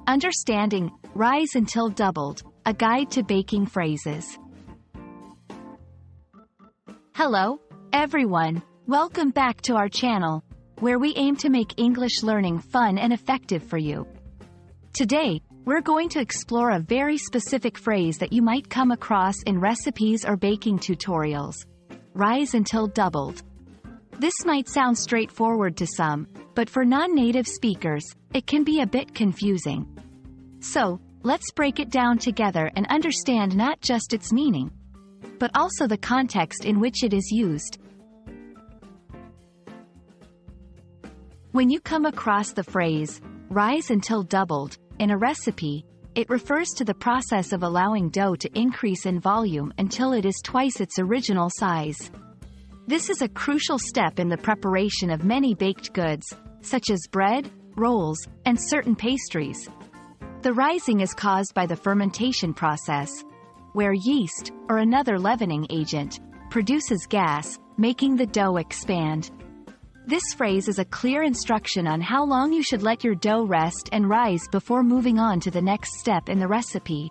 Understanding Rise Until Doubled, a guide to baking phrases. Hello, everyone. Welcome back to our channel, where we aim to make English learning fun and effective for you. Today, we're going to explore a very specific phrase that you might come across in recipes or baking tutorials. Rise until doubled. This might sound straightforward to some, but for non-native speakers, it can be a bit confusing. So, let's break it down together and understand not just its meaning, but also the context in which it is used. When you come across the phrase, rise until doubled, in a recipe, it refers to the process of allowing dough to increase in volume until it is twice its original size. This is a crucial step in the preparation of many baked goods, such as bread, rolls, and certain pastries. The rising is caused by the fermentation process, where yeast, or another leavening agent, produces gas, making the dough expand. This phrase is a clear instruction on how long you should let your dough rest and rise before moving on to the next step in the recipe.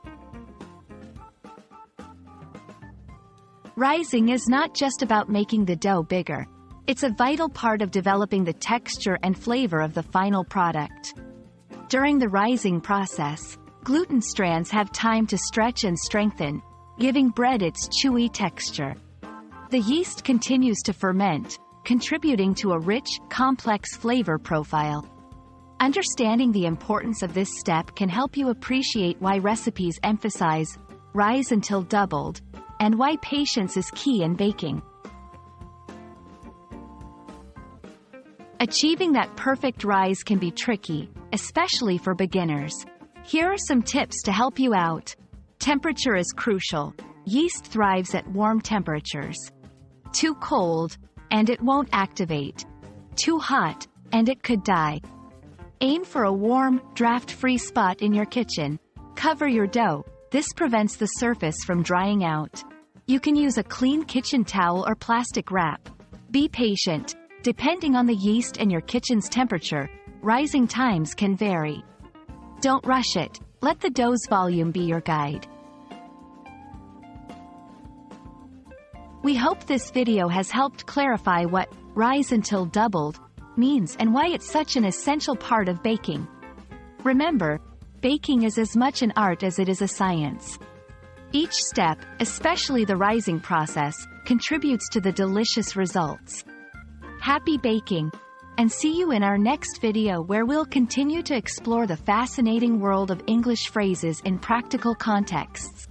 Rising is not just about making the dough bigger. It's a vital part of developing the texture and flavor of the final product. During the rising process, gluten strands have time to stretch and strengthen, giving bread its chewy texture. The yeast continues to ferment, contributing to a rich, complex flavor profile. Understanding the importance of this step can help you appreciate why recipes emphasize rise until doubled, and why patience is key in baking. Achieving that perfect rise can be tricky, especially for beginners. Here are some tips to help you out. Temperature is crucial. Yeast thrives at warm temperatures. Too cold, and it won't activate. Too hot, and it could die. Aim for a warm, draft-free spot in your kitchen. Cover your dough. This prevents the surface from drying out. You can use a clean kitchen towel or plastic wrap. Be patient. Depending on the yeast and your kitchen's temperature, rising times can vary. Don't rush it. Let the dough's volume be your guide. We hope this video has helped clarify what rise until doubled means and why it's such an essential part of baking. Remember, baking is as much an art as it is a science. Each step, especially the rising process, contributes to the delicious results. Happy baking, and see you in our next video where we'll continue to explore the fascinating world of English phrases in practical contexts.